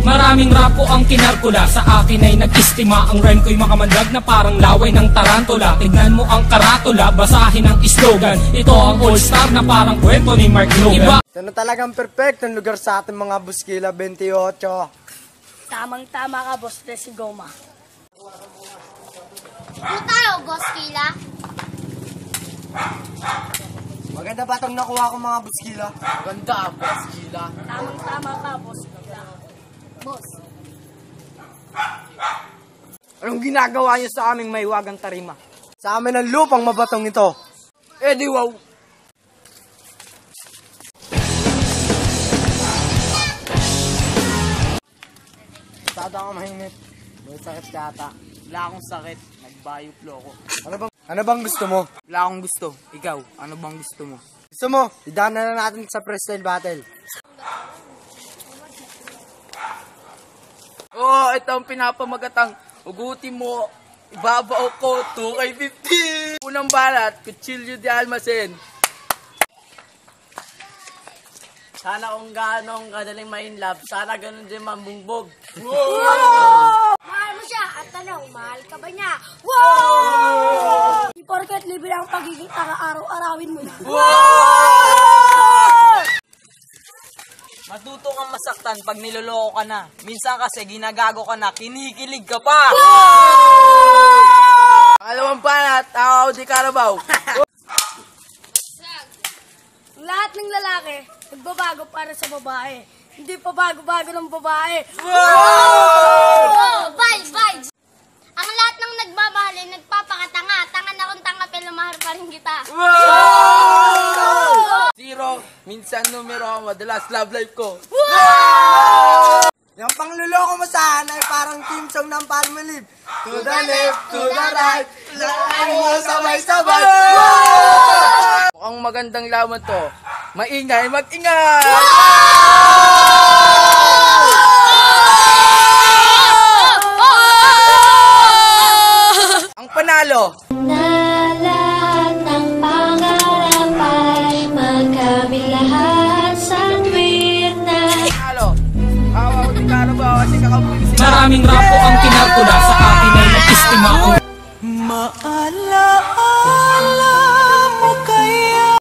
Maraming rapo ang kinarkula, sa akin ay nag-istima. Ang rhyme ko'y makamandag na parang laway ng tarantula. Tignan mo ang karatula, basahin ang slogan. Ito ang all-star na parang kwento ni Mark Logan. Ito na talagang perfectong lugar sa ating mga buskila 28. Tamang-tama ka, boss Desi Goma. Ano tayo, buskila? Maganda ba itong nakuha ko mga buskila? Ganda, buskila. Tamang-tama ka, boss. Boss. Anong ginagawa niyo sa aming maiwagang tarima? Sa amin ang lupang mabatong ito. Eh di wow! Masyado ako mahingit. May sakit ka ata. Wala akong sakit. Nagbayoplo ako. Ano bang gusto mo? Wala akong gusto. Ikaw, ano bang gusto mo? Gusto mo? Idaan na natin sa freestyle battle. Oh, ito ang pinapamagatang. Ugutin mo. Ibabaw ko. 2K50. Unang balat. Kutsilyo di almasen. Sana kung gano'ng kadaling ma-inlove, sana ganun din mambungbog. Mahal mo siya at tanong, mahal ka ba niya? Wow! Di porket libre ang pagiging araw-arawin mo. Matuto kang masaktan pag niloloko ka na. Minsan kasi ginagago ka na, kinikilig ka pa. Pangalawang balat. Tao di karabaw. Ang lahat ng lalaki, nagbabago para sa babae. Hindi pa bago-bago ng babae. Oh, vibes! Ang lahat ng nagmamahal ay nagpapakatanga. Tanga na kung tanga, pero mahal pa rin kita. Zero. Minsan numero. Madalas love life ko. Yung pangluloko mo saan ay parang team song ng Palmolive. To the left, to the right, lahat mo sabay-sabay. Mukhang magandang laman to. Maingay, mag-ingay! Ang panalo! Lahat ng pangarap ay magkamit lahat sa tuwir na Panalo! Awa ko di karabaw kasi kakabulisin. Maraming rapo